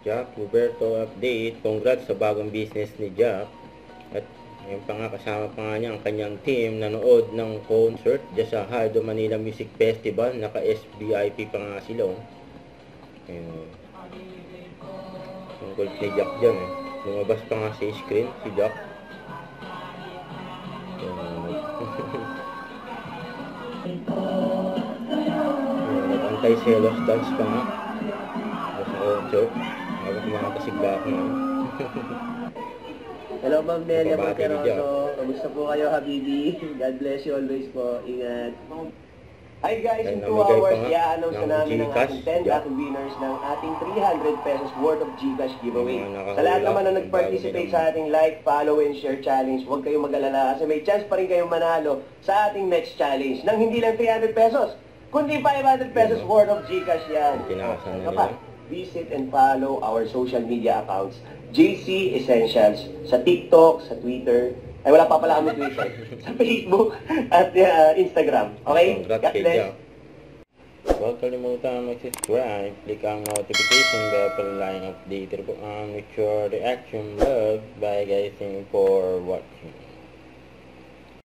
Jack Roberto update. Congrats sa bagong business ni Jack. At yung pa nga, kasama pa nga niya ang kanyang team nanood ng concert dyan sa Hardo Manila Music Festival. Naka-SVIP pa nga sila. Ayun. Yung gold ni Jack dyan eh. Lumabas pa nga sa screen si Jack. Anti-selos dance pa nga. Sa concert. Habang kumakasigla ako nga. Hello Ma'am Nelia Monteroso. Kamusta po kayo, Habibi? God bless you always po. Ingat. Hi guys, in 2 hours, i-announce na namin ang ating 10 lucky winners ng ating 300 pesos worth of GCash giveaway. Sa lahat naman na nag-participate sa ating like, follow, and share challenge, huwag kayong mag-alala kasi may chance pa rin kayong manalo sa ating next challenge ng hindi lang 300 pesos, kundi 500 pesos worth of GCash yan. Visit and follow our social media accounts, JC Essentials, sa TikTok, sa Twitter, ay wala pa pala kami Twitter, sa Facebook at Instagram. Okay? God bless. Huwag kalimutan mag-subscribe, click ang notification bell para lang updated po ang with your reaction. Love. Bye guys, thank you for watching.